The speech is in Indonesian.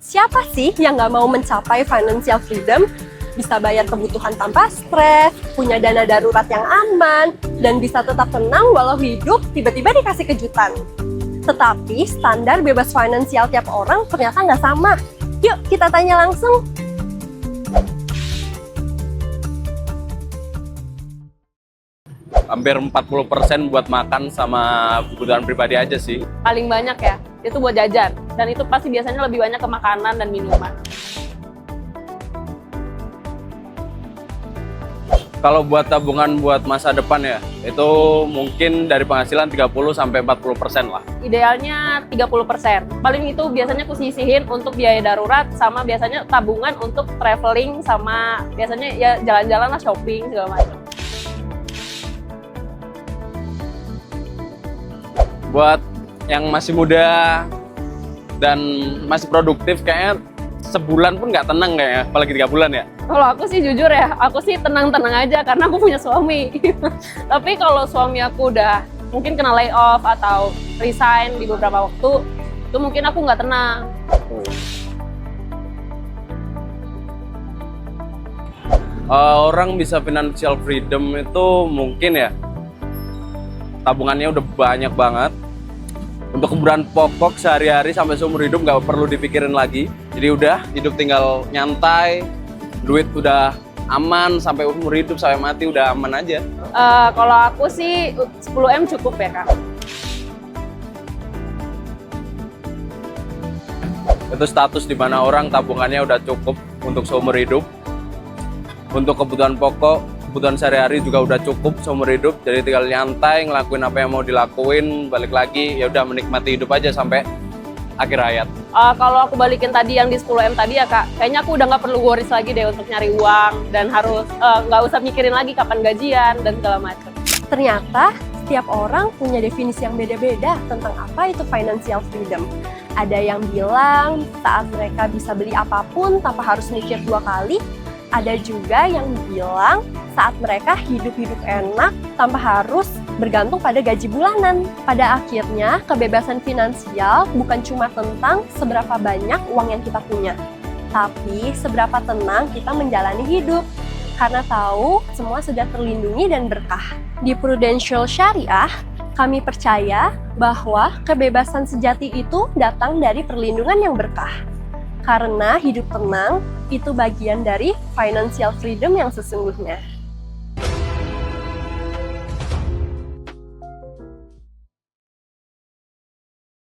Siapa sih yang nggak mau mencapai financial freedom? Bisa bayar kebutuhan tanpa stres, punya dana darurat yang aman, dan bisa tetap tenang walau hidup tiba-tiba dikasih kejutan. Tetapi standar bebas finansial tiap orang ternyata nggak sama. Yuk kita tanya langsung. Hampir 40% buat makan sama kebutuhan pribadi aja sih. Paling banyak ya, itu buat jajan. Dan itu pasti biasanya lebih banyak ke makanan dan minuman. Kalau buat tabungan buat masa depan ya, itu mungkin dari penghasilan 30-40% lah. Idealnya 30%. Paling itu biasanya aku sisihin untuk biaya darurat, sama biasanya tabungan untuk traveling, sama biasanya ya jalan-jalan lah, shopping, segala macam. Buat yang masih muda dan masih produktif, kayaknya sebulan pun nggak tenang kayaknya, apalagi 3 bulan ya. Kalau aku sih jujur ya, aku sih tenang-tenang aja karena aku punya suami. Tapi kalau suami aku udah mungkin kena layoff atau resign di beberapa waktu, itu mungkin aku nggak tenang. Orang bisa financial freedom itu mungkin ya, tabungannya udah banyak banget. Untuk kebutuhan pokok sehari-hari sampai seumur hidup nggak perlu dipikirin lagi. Jadi udah hidup tinggal nyantai, duit udah aman sampai umur hidup, sampai mati udah aman aja. Kalau aku sih 10M cukup ya Kak. Itu status di mana orang tabungannya udah cukup untuk seumur hidup. Untuk kebutuhan pokok, kebutuhan sehari-hari juga udah cukup seumur hidup. Jadi tinggal nyantai, ngelakuin apa yang mau dilakuin, balik lagi ya udah menikmati hidup aja sampai akhir hayat. Kalau aku balikin tadi yang di 10M tadi ya Kak, kayaknya aku udah nggak perlu worries lagi deh untuk nyari uang dan harus nggak usah mikirin lagi kapan gajian dan segala macam. Ternyata setiap orang punya definisi yang beda-beda tentang apa itu financial freedom. Ada yang bilang saat mereka bisa beli apapun tanpa harus mikir 2 kali. Ada juga yang bilang saat mereka hidup-hidup enak tanpa harus bergantung pada gaji bulanan. Pada akhirnya, kebebasan finansial bukan cuma tentang seberapa banyak uang yang kita punya, tapi seberapa tenang kita menjalani hidup. Karena tahu semua sudah terlindungi dan berkah. Di Prudential Syariah, kami percaya bahwa kebebasan sejati itu datang dari perlindungan yang berkah. Karena hidup tenang itu bagian dari financial freedom yang sesungguhnya.